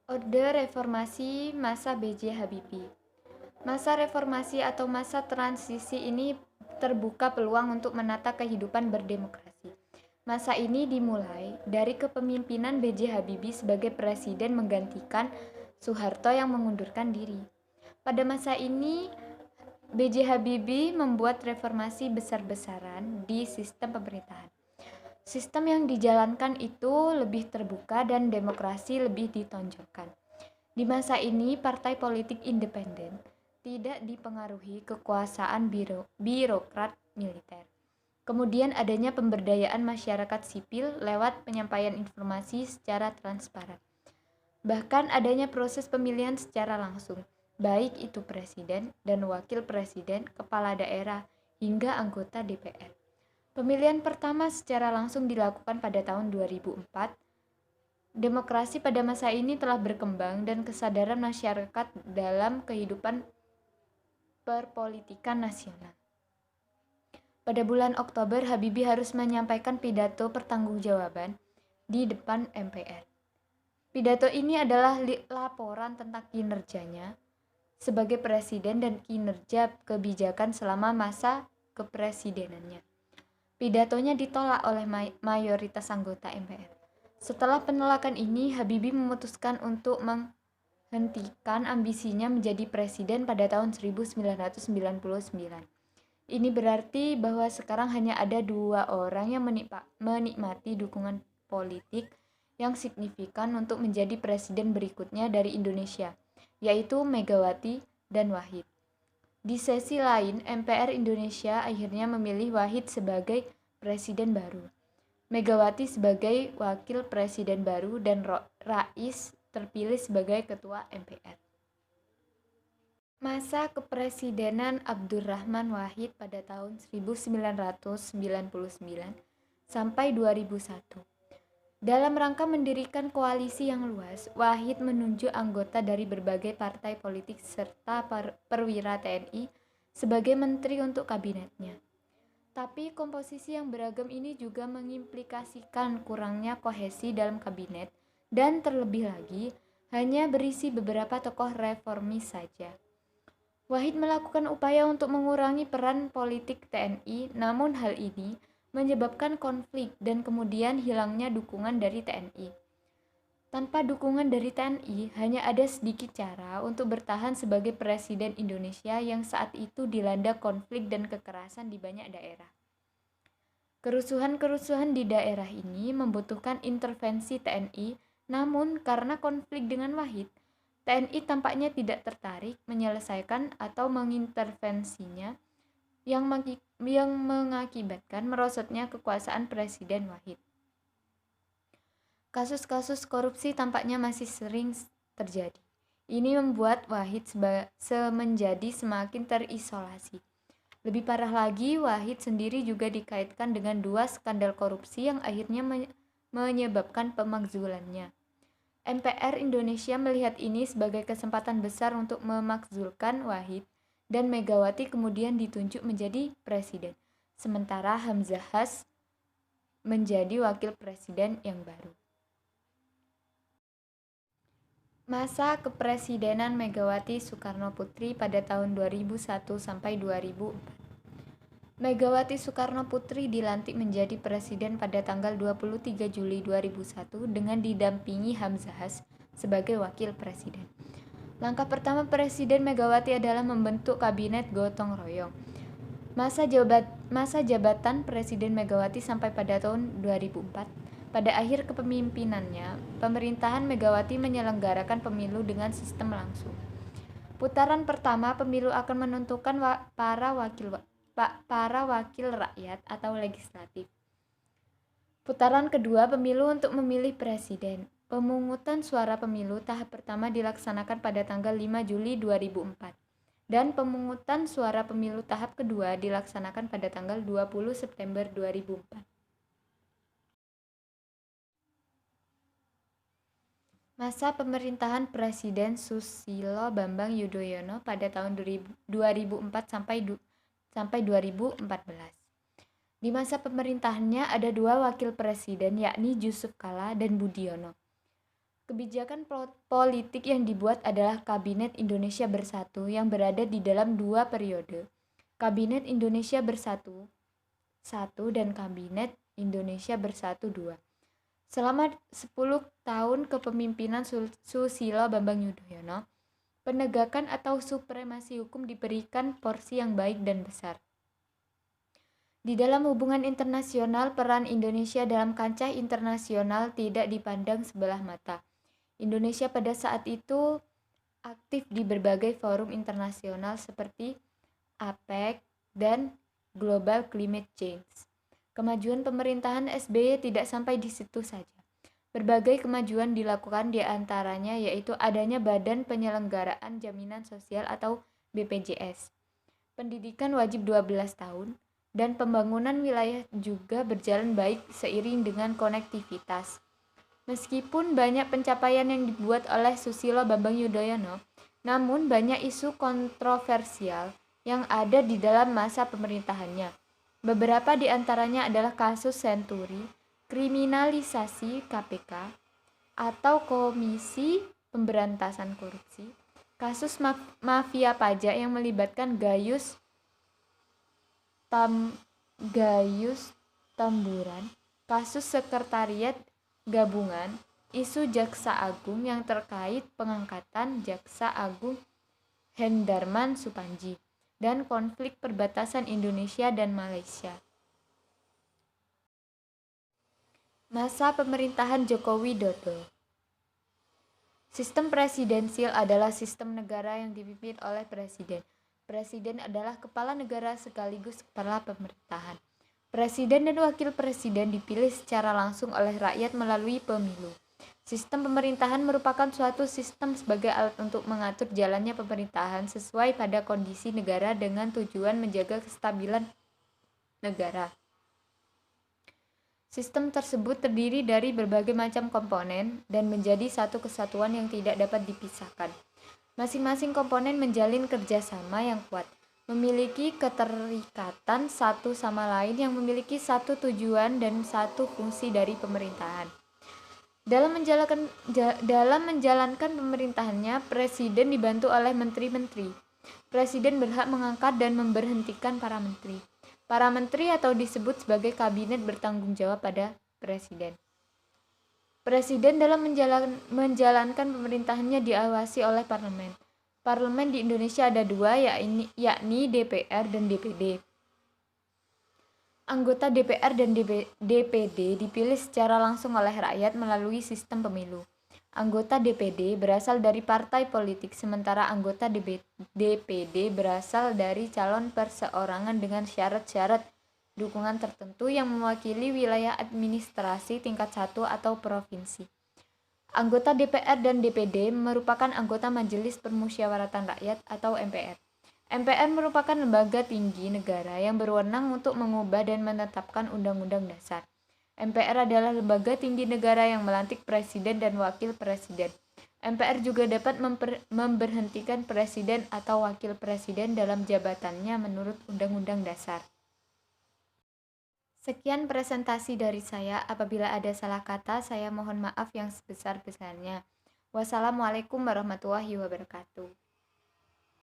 Orde Reformasi masa B.J. Habibie. Masa reformasi atau masa transisi ini terbuka peluang untuk menata kehidupan berdemokrasi. Masa ini dimulai dari kepemimpinan B.J. Habibie sebagai presiden menggantikan Soeharto yang mengundurkan diri. Pada masa ini, B.J. Habibie membuat reformasi besar-besaran di sistem pemerintahan. Sistem yang dijalankan itu lebih terbuka dan demokrasi lebih ditonjolkan. Di masa ini, partai politik independen tidak dipengaruhi kekuasaan birokrat militer. Kemudian adanya pemberdayaan masyarakat sipil lewat penyampaian informasi secara transparan. Bahkan adanya proses pemilihan secara langsung, baik itu presiden dan wakil presiden, kepala daerah, hingga anggota DPR. Pemilihan pertama secara langsung dilakukan pada tahun 2004. Demokrasi pada masa ini telah berkembang dan kesadaran masyarakat dalam kehidupan perpolitikan nasional. Pada bulan Oktober, Habibie harus menyampaikan pidato pertanggungjawaban di depan MPR. Pidato ini adalah laporan tentang kinerjanya sebagai presiden dan kinerja kebijakan selama masa kepresidenannya. Pidatonya ditolak oleh mayoritas anggota MPR. Setelah penolakan ini, Habibie memutuskan untuk menghentikan ambisinya menjadi presiden pada tahun 1999. Ini berarti bahwa sekarang hanya ada 2 orang yang menikmati dukungan politik yang signifikan untuk menjadi presiden berikutnya dari Indonesia, yaitu Megawati dan Wahid. Di sesi lain, MPR Indonesia akhirnya memilih Wahid sebagai presiden baru, Megawati sebagai wakil presiden baru, dan Rais terpilih sebagai ketua MPR. Masa kepresidenan Abdurrahman Wahid pada tahun 1999 sampai 2001. Dalam rangka mendirikan koalisi yang luas, Wahid menunjuk anggota dari berbagai partai politik serta perwira TNI sebagai menteri untuk kabinetnya. Tapi komposisi yang beragam ini juga mengimplikasikan kurangnya kohesi dalam kabinet dan terlebih lagi hanya berisi beberapa tokoh reformis saja. Wahid melakukan upaya untuk mengurangi peran politik TNI, namun hal ini menyebabkan konflik dan kemudian hilangnya dukungan dari TNI. Tanpa dukungan dari TNI, hanya ada sedikit cara untuk bertahan sebagai presiden Indonesia yang saat itu dilanda konflik dan kekerasan di banyak daerah. Kerusuhan-kerusuhan di daerah ini membutuhkan intervensi TNI, namun karena konflik dengan Wahid, TNI tampaknya tidak tertarik menyelesaikan atau mengintervensinya, yang mengakibatkan merosotnya kekuasaan Presiden Wahid. Kasus-kasus korupsi tampaknya masih sering terjadi. Ini membuat Wahid menjadi semakin terisolasi. Lebih parah lagi, Wahid sendiri juga dikaitkan dengan 2 skandal korupsi yang akhirnya menyebabkan pemakzulannya. MPR Indonesia melihat ini sebagai kesempatan besar untuk memakzulkan Wahid, dan Megawati kemudian ditunjuk menjadi presiden, sementara Hamzahas menjadi wakil presiden yang baru. Masa kepresidenan Megawati Soekarnoputri pada tahun 2001 sampai 2004. Megawati Soekarnoputri dilantik menjadi presiden pada tanggal 23 Juli 2001 dengan didampingi Hamzahas sebagai wakil presiden. Langkah pertama Presiden Megawati adalah membentuk kabinet gotong royong. Masa jabatan Presiden Megawati sampai pada tahun 2004. Pada akhir kepemimpinannya, pemerintahan Megawati menyelenggarakan pemilu dengan sistem langsung. Putaran pertama pemilu akan menentukan para wakil rakyat atau legislatif. Putaran kedua pemilu untuk memilih presiden. Pemungutan suara pemilu tahap pertama dilaksanakan pada tanggal 5 Juli 2004. Dan pemungutan suara pemilu tahap kedua dilaksanakan pada tanggal 20 September 2004. Masa pemerintahan Presiden Susilo Bambang Yudhoyono pada tahun 2004 sampai 2014. Di masa pemerintahannya ada 2 wakil presiden, yakni Jusuf Kalla dan Budiono. Kebijakan politik yang dibuat adalah Kabinet Indonesia Bersatu yang berada di dalam dua periode, Kabinet Indonesia Bersatu 1 dan Kabinet Indonesia Bersatu 2. Selama 10 tahun kepemimpinan Susilo Bambang Yudhoyono, penegakan atau supremasi hukum diberikan porsi yang baik dan besar. Di dalam hubungan internasional, peran Indonesia dalam kancah internasional tidak dipandang sebelah mata. Indonesia pada saat itu aktif di berbagai forum internasional seperti APEC dan Global Climate Change. Kemajuan pemerintahan SBY tidak sampai di situ saja. Berbagai kemajuan dilakukan di antaranya yaitu adanya Badan Penyelenggaraan Jaminan Sosial atau BPJS. Pendidikan wajib 12 tahun dan pembangunan wilayah juga berjalan baik seiring dengan konektivitas. Meskipun banyak pencapaian yang dibuat oleh Susilo Bambang Yudhoyono, namun banyak isu kontroversial yang ada di dalam masa pemerintahannya. Beberapa di antaranya adalah kasus Senturi, kriminalisasi KPK atau Komisi Pemberantasan Korupsi, kasus mafia pajak yang melibatkan Gayus Tamburan, kasus sekretariat gabungan, isu Jaksa Agung yang terkait pengangkatan Jaksa Agung Hendarman Supanji, dan konflik perbatasan Indonesia dan Malaysia. Masa pemerintahan Joko Widodo. Sistem presidensial adalah sistem negara yang dipimpin oleh presiden. Presiden adalah kepala negara sekaligus kepala pemerintahan. Presiden dan wakil presiden dipilih secara langsung oleh rakyat melalui pemilu. Sistem pemerintahan merupakan suatu sistem sebagai alat untuk mengatur jalannya pemerintahan sesuai pada kondisi negara dengan tujuan menjaga kestabilan negara. Sistem tersebut terdiri dari berbagai macam komponen dan menjadi satu kesatuan yang tidak dapat dipisahkan. Masing-masing komponen menjalin kerjasama yang kuat, memiliki keterikatan satu sama lain yang memiliki satu tujuan dan satu fungsi dari pemerintahan. Dalam menjalankan pemerintahannya, Presiden dibantu oleh menteri-menteri. Presiden berhak mengangkat dan memberhentikan para menteri. Para menteri atau disebut sebagai kabinet bertanggung jawab pada Presiden. Presiden dalam menjalankan pemerintahannya diawasi oleh parlemen. Parlemen di Indonesia ada dua, yakni DPR dan DPD. Anggota DPR dan DPD dipilih secara langsung oleh rakyat melalui sistem pemilu. Anggota DPD berasal dari partai politik, sementara anggota DPD berasal dari calon perseorangan dengan syarat-syarat dukungan tertentu yang mewakili wilayah administrasi tingkat 1 atau provinsi. Anggota DPR dan DPD merupakan anggota Majelis Permusyawaratan Rakyat atau MPR. MPR merupakan lembaga tinggi negara yang berwenang untuk mengubah dan menetapkan undang-undang dasar. MPR adalah lembaga tinggi negara yang melantik presiden dan wakil presiden. MPR juga dapat memberhentikan presiden atau wakil presiden dalam jabatannya menurut undang-undang dasar. Sekian presentasi dari saya. Apabila ada salah kata, saya mohon maaf yang sebesar-besarnya. Wassalamualaikum warahmatullahi wabarakatuh.